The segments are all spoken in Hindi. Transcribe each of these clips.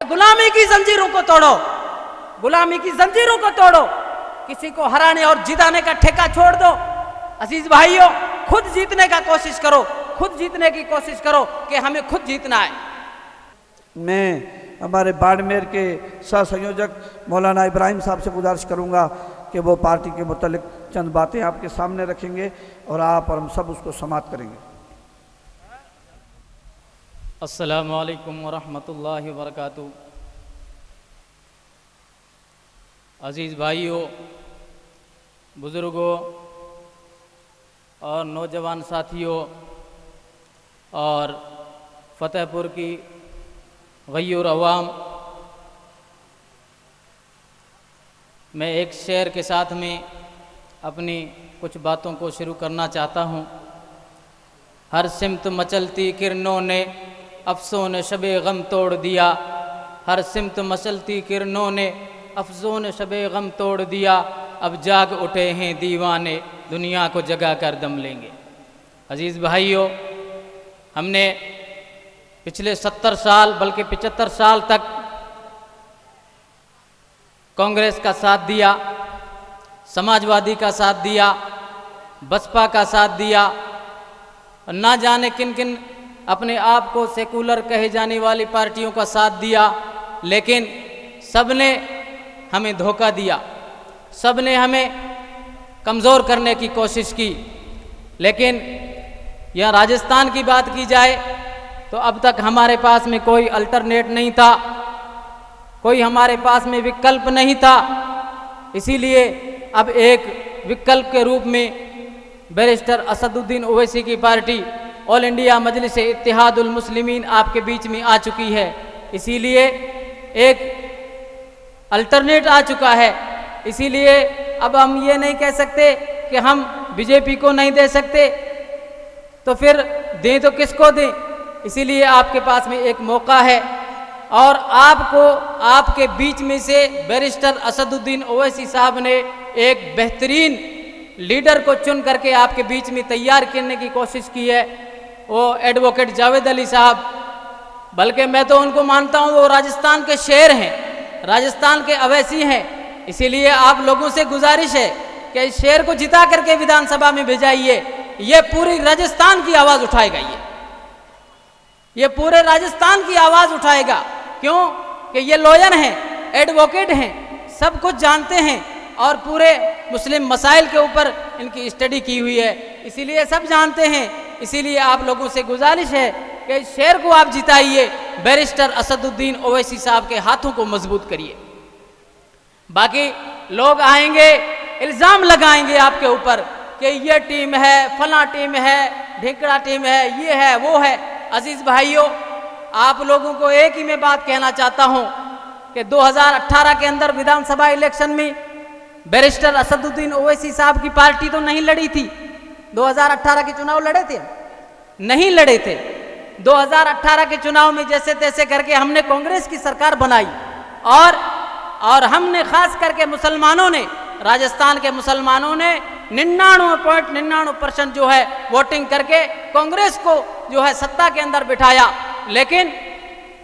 गुलामी की जंजीरों को तोड़ो, गुलामी की जंजीरों को तोड़ो, किसी को हराने और जिताने का ठेका छोड़ दो। अजीज भाइयों, खुद जीतने का कोशिश करो, खुद जीतने की कोशिश करो कि हमें खुद जीतना है। मैं हमारे बाड़मेर के सह संयोजक मौलाना इब्राहिम साहब से गुजारिश करूंगा कि वो पार्टी के मुतालिक चंद बातें आपके सामने रखेंगे और आप और हम सब उसको समाप्त करेंगे। अस्सलामु अलैकुम वरहमतुल्लाहि वबरकातुहू। अज़ीज़ भाइयों, बुज़ुर्गों और नौजवान साथियों और फ़तेहपुर की गय्यूर अवाम, मैं एक शेर के साथ में अपनी कुछ बातों को शुरू करना चाहता हूँ। हर सिमत मचलती किरणों ने अफ़सों ने शबे गम तोड़ दिया, हर सिमत मचलती किरणों ने अफ़सों ने शबे गम तोड़ दिया, अब जाग उठे हैं दीवाने दुनिया को जगा कर दम लेंगे। अज़ीज़ भाइयों, हमने पिछले 70 साल बल्कि 75 साल तक कांग्रेस का साथ दिया, समाजवादी का साथ दिया, बसपा का साथ दिया, ना जाने किन किन अपने आप को सेकुलर कहे जाने वाली पार्टियों का साथ दिया, लेकिन सब ने हमें धोखा दिया, सब ने हमें कमज़ोर करने की कोशिश की। लेकिन यह राजस्थान की बात की जाए तो अब तक हमारे पास में कोई अल्टरनेट नहीं था, कोई हमारे पास में विकल्प नहीं था। इसीलिए अब एक विकल्प के रूप में बैरिस्टर असदुद्दीन ओवैसी की पार्टी ऑल इंडिया मजलिस इत्तेहादुल मुस्लिमीन आपके बीच में आ चुकी है। इसीलिए एक अल्टरनेट आ चुका है। इसीलिए अब हम ये नहीं कह सकते कि हम बीजेपी को नहीं दे सकते, तो फिर दें तो किसको दें। इसीलिए आपके पास में एक मौका है और आपको आपके बीच में से बैरिस्टर असदुद्दीन ओवैसी साहब ने एक बेहतरीन लीडर को चुन करके आपके बीच में तैयार करने की कोशिश की है, वो एडवोकेट जावेद अली साहब। बल्कि मैं तो उनको मानता हूँ वो राजस्थान के शेर हैं, राजस्थान के अवैसी हैं। इसीलिए आप लोगों से गुजारिश है कि इस शेर को जिता करके विधानसभा में भेजाइए। ये पूरी राजस्थान की आवाज़ उठाएगा, ये पूरे राजस्थान की आवाज़ उठाएगा। क्यों कि ये लॉयर हैं, एडवोकेट हैं, सब कुछ जानते हैं और पूरे मुस्लिम मसाइल के ऊपर इनकी स्टडी की हुई है, इसीलिए सब जानते हैं। इसीलिए आप लोगों से गुजारिश है कि इस शेर को आप जिताइए, बैरिस्टर असदुद्दीन ओवैसी साहब के हाथों को मजबूत करिए। बाकी लोग आएंगे, इल्ज़ाम लगाएंगे आपके ऊपर कि ये टीम है, फला टीम है, ढेकड़ा टीम है, ये है, वो है। अजीज़ भाइयों, आप लोगों को एक ही मैं बात कहना चाहता हूँ कि 2018 के अंदर विधानसभा इलेक्शन में बैरिस्टर असदुद्दीन ओवैसी साहब की पार्टी तो नहीं लड़ी थी। 2018 के चुनाव लड़े थे? नहीं लड़े थे। 2018 के चुनाव में जैसे तैसे करके हमने कांग्रेस की सरकार बनाई और हमने खास करके मुसलमानों ने, राजस्थान के मुसलमानों ने 99.99% जो है वोटिंग करके कांग्रेस को जो है सत्ता के अंदर बिठाया। लेकिन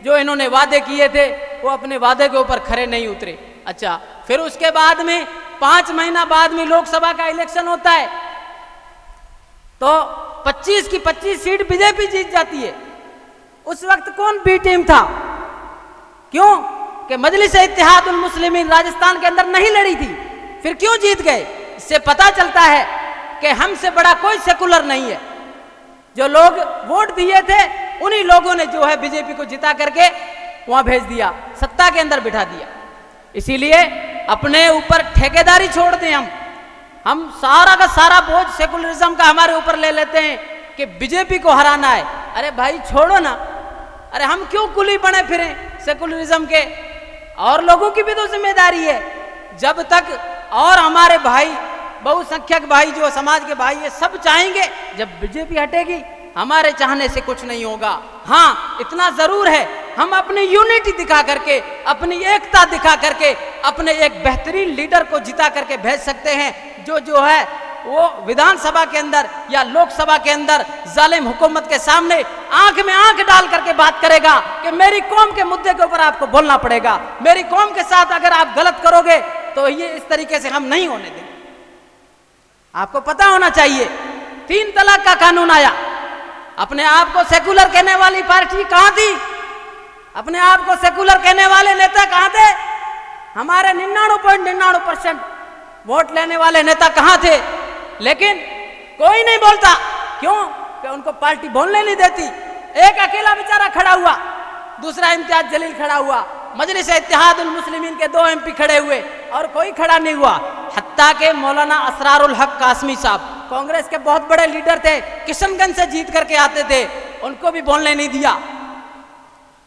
जो इन्होंने वादे किए थे वो अपने वादे के ऊपर खरे नहीं उतरे। अच्छा, फिर उसके बाद में 5 महीना बाद में लोकसभा का इलेक्शन होता है तो 25 की 25 सीट बीजेपी जीत जाती है। उस वक्त कौन बी टीम था? क्यों कि मजलिस इत्तेहादुल मुस्लिमीन राजस्थान के अंदर नहीं लड़ी थी। फिर क्यों जीत गए? इससे पता चलता है कि हमसे बड़ा कोई सेकुलर नहीं है। जो लोग वोट दिए थे उन्हीं लोगों ने जो है बीजेपी को जिता करके वहां भेज दिया, सत्ता के अंदर बिठा दिया। इसीलिए अपने ऊपर ठेकेदारी छोड़ दें। हम सारा का सारा बोझ सेकुलरिज्म का हमारे ऊपर ले लेते हैं कि बीजेपी को हराना है। अरे भाई छोड़ो ना, अरे हम क्यों कुली बने फिरें सेकुलरिज्म के? और लोगों की भी तो जिम्मेदारी है। जब तक और हमारे भाई बहुसंख्यक भाई जो समाज के भाई ये सब चाहेंगे, जब बीजेपी हटेगी हमारे चाहने से कुछ नहीं होगा। हाँ, इतना जरूर है हम अपनी यूनिटी दिखा करके, अपनी एकता दिखा करके अपने एक बेहतरीन लीडर को जिता करके भेज सकते हैं जो है वो विधानसभा के अंदर या लोकसभा के अंदर जालिम हुकूमत के सामने आंख में आंख डाल करके बात करेगा कि मेरी कौम के मुद्दे के ऊपर आपको बोलना पड़ेगा, मेरी कौम के साथ अगर आप गलत करोगे तो ये इस तरीके से हम नहीं होने देंगे। आपको पता होना चाहिए 3 तलाक का कानून आया, अपने आप को सेकुलर कहने वाली पार्टी कहां थी? अपने आप को सेकुलर कहने वाले नेता कहां थे? हमारे 99.99% वोट लेने वाले नेता कहां थे? लेकिन कोई नहीं बोलता, क्यों? कि उनको पार्टी बोलने नहीं देती। एक अकेला बेचारा खड़ा हुआ, दूसरा इम्तियाज जलील खड़ा हुआ, मजलिस इत्तेहादुल मुस्लिमीन के 2 MP खड़े हुए और कोई खड़ा नहीं हुआ। हत्ता के मौलाना असरारुल हक कासमी साहब कांग्रेस के बहुत बड़े लीडर थे, किशनगंज से जीत करके आते थे, उनको भी बोलने नहीं दिया।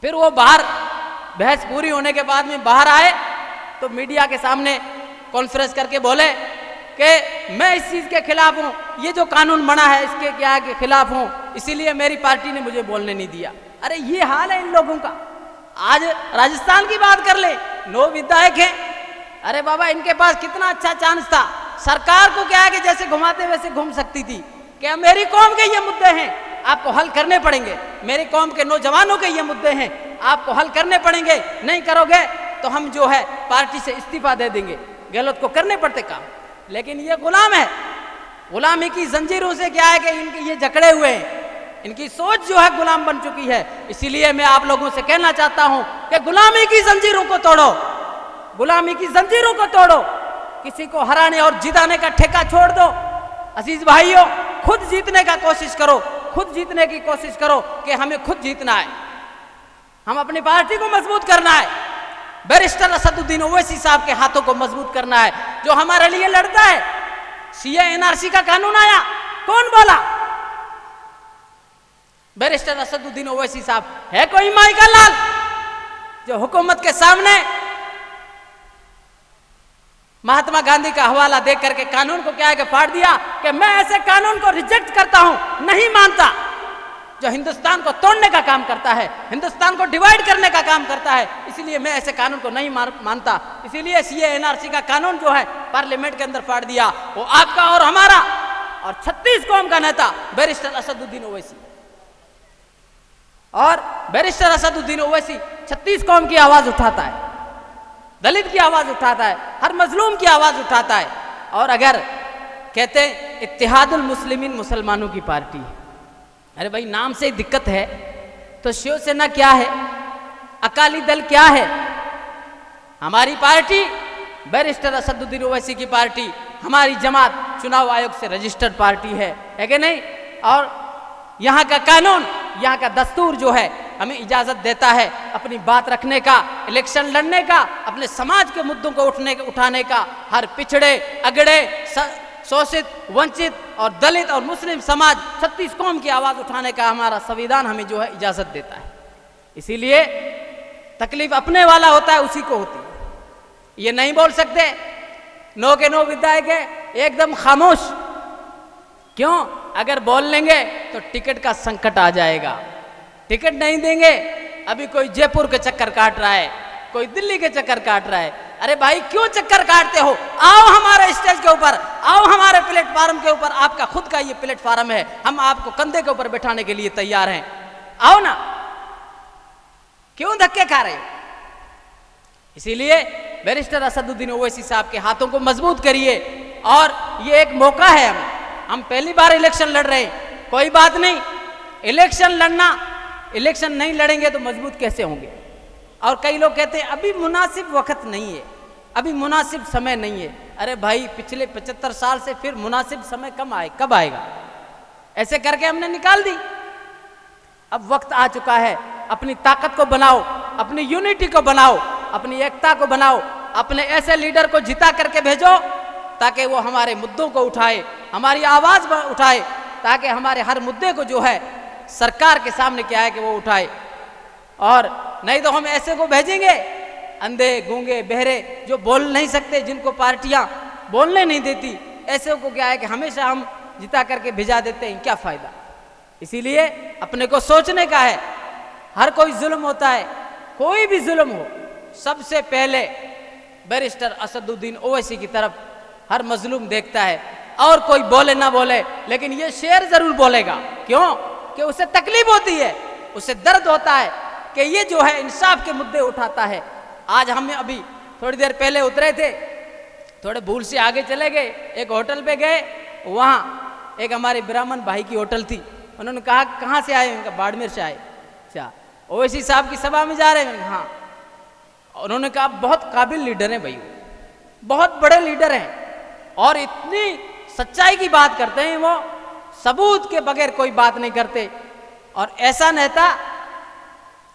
फिर वो बाहर बहस पूरी होने के बाद में बाहर आए तो मीडिया के सामने कॉन्फ्रेंस करके बोले कि मैं इस चीज़ के खिलाफ हूँ, ये जो कानून बना है इसके क्या के खिलाफ हूँ, इसीलिए मेरी पार्टी ने मुझे बोलने नहीं दिया। अरे ये हाल है इन लोगों का। आज राजस्थान की बात कर ले, 9 विधायक हैं। अरे बाबा, इनके पास कितना अच्छा चांस था। सरकार को क्या है कि जैसे घुमाते वैसे घूम सकती थी कि मेरी कौम के ये मुद्दे हैं, आपको हल करने पड़ेंगे, मेरी कौम के नौजवानों के ये मुद्दे हैं, आपको हल करने पड़ेंगे, नहीं करोगे तो हम जो है पार्टी से इस्तीफा दे देंगे। गलत को करने पड़ते काम, लेकिन ये गुलाम है। गुलामी की जंजीरों से क्या है कि इनके ये जकड़े हुए हैं, इनकी सोच जो है गुलाम बन चुकी है। इसीलिए मैं आप लोगों से कहना चाहता हूं कि गुलामी की जंजीरों को तोड़ो, गुलामी की जंजीरों को तोड़ो, किसी को हराने और जिताने का ठेका छोड़ दो। अजीज भाइयों, खुद जीतने का कोशिश करो, खुद जीतने की कोशिश करो कि हमें खुद जीतना है, हम अपनी पार्टी को मजबूत करना है, बैरिस्टर असदुद्दीन ओवैसी साहब के हाथों को मजबूत करना है जो हमारे लिए लड़ता है। सीए एनआरसी का कानून आया, कौन बोला? बैरिस्टर असदुद्दीन ओवैसी साहब। है कोई माई का लाल जो हुकूमत के सामने महात्मा गांधी का हवाला देकर करके कानून को क्या है कि फाड़ दिया कि मैं ऐसे कानून को रिजेक्ट करता हूं, नहीं मानता, जो हिंदुस्तान को तोड़ने का काम करता है, हिंदुस्तान को डिवाइड करने का काम करता है, इसलिए मैं ऐसे कानून को नहीं मानता। इसीलिए सीए एनआरसी का कानून जो है पार्लियामेंट के अंदर फाड़ दिया। वो आपका और हमारा और 36 कौम का नेता बैरिस्टर असदुद्दीन ओवैसी, और बैरिस्टर असदुद्दीन ओवैसी 36 कौम की आवाज उठाता है, दलित की आवाज उठाता है, हर मजलूम की आवाज उठाता है। और अगर कहते हैं इत्तेहादुल मुस्लिमीन मुसलमानों की पार्टी, अरे भाई नाम से ही दिक्कत है, तो शिवसेना क्या है, अकाली दल क्या है? हमारी पार्टी बैरिस्टर असदुद्दीन ओवैसी की पार्टी, हमारी जमात चुनाव आयोग से रजिस्टर्ड पार्टी है कि नहीं? और यहाँ का कानून, यहाँ का दस्तूर जो है हमें इजाजत देता है अपनी बात रखने का, इलेक्शन लड़ने का, अपने समाज के मुद्दों को उठाने का। हर पिछड़े, अगड़े, शोषित, वंचित और दलित और मुस्लिम समाज 36 कौम की आवाज उठाने का हमारा संविधान हमें जो है इजाजत देता है। इसीलिए तकलीफ अपने वाला होता है, उसी को होती है। ये नहीं बोल सकते 9 के 9 विधायक है एकदम खामोश, क्यों? अगर बोल लेंगे तो टिकट का संकट आ जाएगा, टिकट नहीं देंगे। अभी कोई जयपुर के चक्कर काट रहा है, कोई दिल्ली के चक्कर काट रहा है। अरे भाई क्यों चक्कर काटते हो? आओ हमारे स्टेज के ऊपर, आओ हमारे प्लेटफार्म के ऊपर, आपका खुद का ये प्लेटफार्म है, हम आपको कंधे के ऊपर बैठाने के लिए तैयार हैं, आओ ना, क्यों धक्के खा रहे हो? इसीलिए बैरिस्टर असदुद्दीन ओवैसी साहब के हाथों को मजबूत करिए। और ये एक मौका है, हम पहली बार इलेक्शन लड़ रहे हैं, कोई बात नहीं, इलेक्शन लड़ना, इलेक्शन नहीं लड़ेंगे तो मजबूत कैसे होंगे? और कई लोग कहते हैं अभी मुनासिब वक्त नहीं है, अभी मुनासिब समय नहीं है। अरे भाई पिछले 75 साल से फिर मुनासिब समय कब आएगा? ऐसे करके हमने निकाल दी। अब वक्त आ चुका है, अपनी ताकत को बनाओ, अपनी यूनिटी को बनाओ, अपनी एकता को बनाओ, अपने ऐसे लीडर को जिता करके भेजो ताकि वो हमारे मुद्दों को उठाए, हमारी आवाज उठाए, ताकि हमारे हर मुद्दे को जो है सरकार के सामने क्या है कि वो उठाए। और नहीं तो हम ऐसे को भेजेंगे अंधे, गूंगे, बहरे, जो बोल नहीं सकते, जिनको पार्टियां बोलने नहीं देती, ऐसे को क्या है कि हमेशा हम जिता करके भिजा देते हैं, क्या फायदा? इसीलिए अपने को सोचने का है। हर कोई जुल्म होता है, कोई भी जुल्म हो, सबसे पहले बैरिस्टर असदुद्दीन ओवैसी की तरफ हर मजलूम देखता है। और कोई बोले ना बोले, लेकिन ये शेर जरूर बोलेगा। क्यों? कि उसे तकलीफ होती है, उसे दर्द होता है कि ये जो है इंसाफ के मुद्दे उठाता है। आज हम अभी थोड़ी देर पहले उतरे थे, थोड़े भूल से आगे चले गए, एक होटल पे गए, वहाँ एक हमारे ब्राह्मण भाई की होटल थी। उन्होंने कहा कहाँ से आए? उनका बाड़मेर से आए। अच्छा, ओवैसी साहब की सभा में जा रहे हैं? हाँ। उन्होंने कहा बहुत काबिल लीडर हैं भाई, बहुत बड़े लीडर हैं और इतनी सच्चाई की बात करते हैं, वो सबूत के बगैर कोई बात नहीं करते और ऐसा नेता,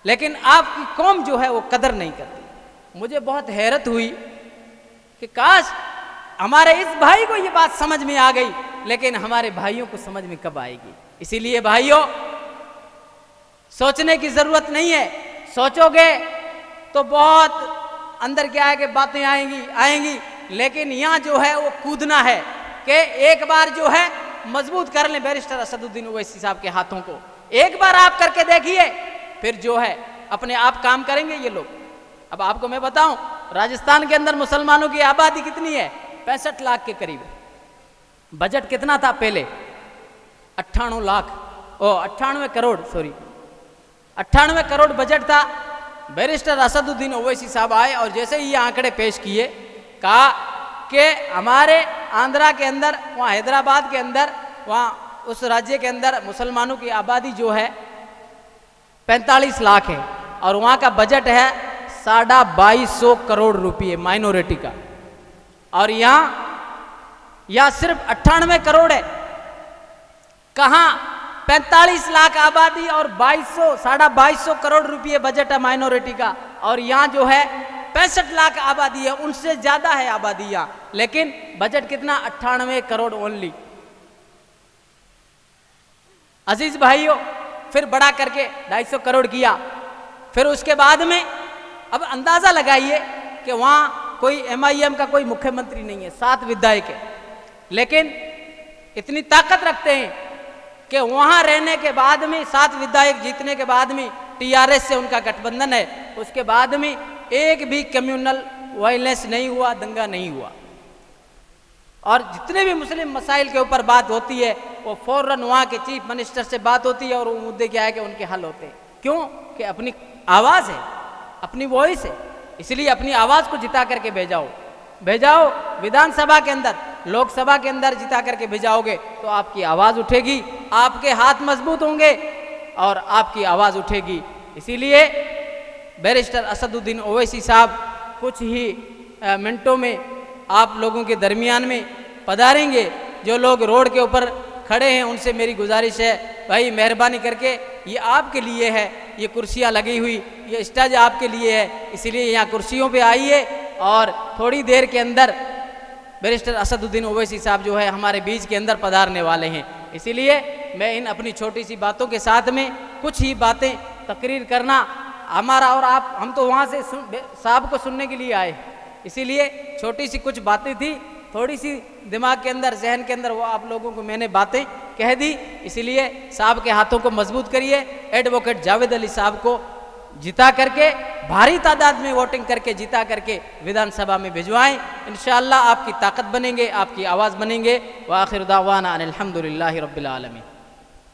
लेकिन आपकी कौम जो है वो कदर नहीं करती। मुझे बहुत हैरत हुई कि काश हमारे इस भाई को ये बात समझ में आ गई, लेकिन हमारे भाइयों को समझ में कब आएगी? इसीलिए भाइयों, सोचने की जरूरत नहीं है। सोचोगे तो बहुत अंदर क्या है कि बातें आएंगी, लेकिन यहाँ जो है वो कूदना है कि एक बार जो है मजबूत कर लें बैरिस्टर असदुद्दीन ओवैसी साहब के हाथों को। एक बार आप करके देखिए, फिर जो है अपने आप काम करेंगे ये लोग। अब आपको मैं बताऊं, राजस्थान के अंदर मुसलमानों की आबादी कितनी है? 65 लाख के करीब। बजट कितना था पहले? 98 करोड़ बजट था। बैरिस्टर असदुद्दीन ओवैसी साहब आए और जैसे ही ये आंकड़े पेश किए, कहा कि हमारे आंध्रा के अंदर, वहाँ हैदराबाद के अंदर, वहाँ उस राज्य के अंदर मुसलमानों की आबादी जो है 45 लाख है और वहाँ का बजट है 2250 करोड़ रुपये माइनॉरिटी का, और यहाँ सिर्फ 98 करोड़ है। कहाँ 45 लाख आबादी और 2250 करोड़ रुपये बजट है माइनॉरिटी का, और यहाँ जो है 65 लाख आबादी है, उनसे ज्यादा है आबादी यहाँ, लेकिन बजट कितना? 98 करोड़ ओनली। अजीज भाइयों, फिर बड़ा करके 250 करोड़ किया। फिर उसके बाद में अब अंदाजा लगाइए कि वहाँ कोई MIM का कोई मुख्यमंत्री नहीं है, 7 विधायक है, लेकिन इतनी ताकत रखते हैं कि वहाँ रहने के बाद में 7 विधायक जीतने के बाद में TRS से उनका गठबंधन है, उसके बाद में एक भी कम्युनल वायलेंस नहीं हुआ, दंगा नहीं हुआ, और जितने भी मुस्लिम मसाइल के ऊपर बात होती है वो फौरन वहाँ के चीफ मिनिस्टर से बात होती है और वो मुद्दे क्या है कि उनके हल होते हैं। क्यों? कि अपनी आवाज़ है, अपनी वॉइस है, इसलिए अपनी आवाज़ को जिता करके भेजाओ विधानसभा के अंदर, लोकसभा के अंदर जिता करके भेजाओगे तो आपकी आवाज़ उठेगी, आपके हाथ मजबूत होंगे और आपकी आवाज़ उठेगी। इसीलिए बैरिस्टर असदुद्दीन ओवैसी साहब कुछ ही मिनटों में आप लोगों के दरमियान में पधारेंगे। जो लोग रोड के ऊपर खड़े हैं उनसे मेरी गुजारिश है, भाई मेहरबानी करके, ये आपके लिए है, ये कुर्सियाँ लगी हुई, ये स्टेज आपके लिए है, इसीलिए यहाँ कुर्सियों पे आइए और थोड़ी देर के अंदर बैरिस्टर असदुद्दीन ओवैसी साहब जो है हमारे बीच के अंदर पधारने वाले हैं। इसीलिए मैं इन अपनी छोटी सी बातों के साथ में कुछ ही बातें तकरीर करना हमारा, और आप, हम तो वहाँ से साहब को सुनने के लिए आए, इसीलिए छोटी सी कुछ बातें थी, थोड़ी सी दिमाग के अंदर, जहन के अंदर, वो आप लोगों को मैंने बातें कह दी। इसीलिए साहब के हाथों को मजबूत करिए, एडवोकेट जावेद अली साहब को जिता करके, भारी तादाद में वोटिंग करके जिता करके विधानसभा में भिजवाएं। इंशाअल्लाह आपकी ताकत बनेंगे, आपकी आवाज़ बनेंगे। व आखिर दावाना अनिल हम्दुलिल्लाहि रब्बिल आलमीन।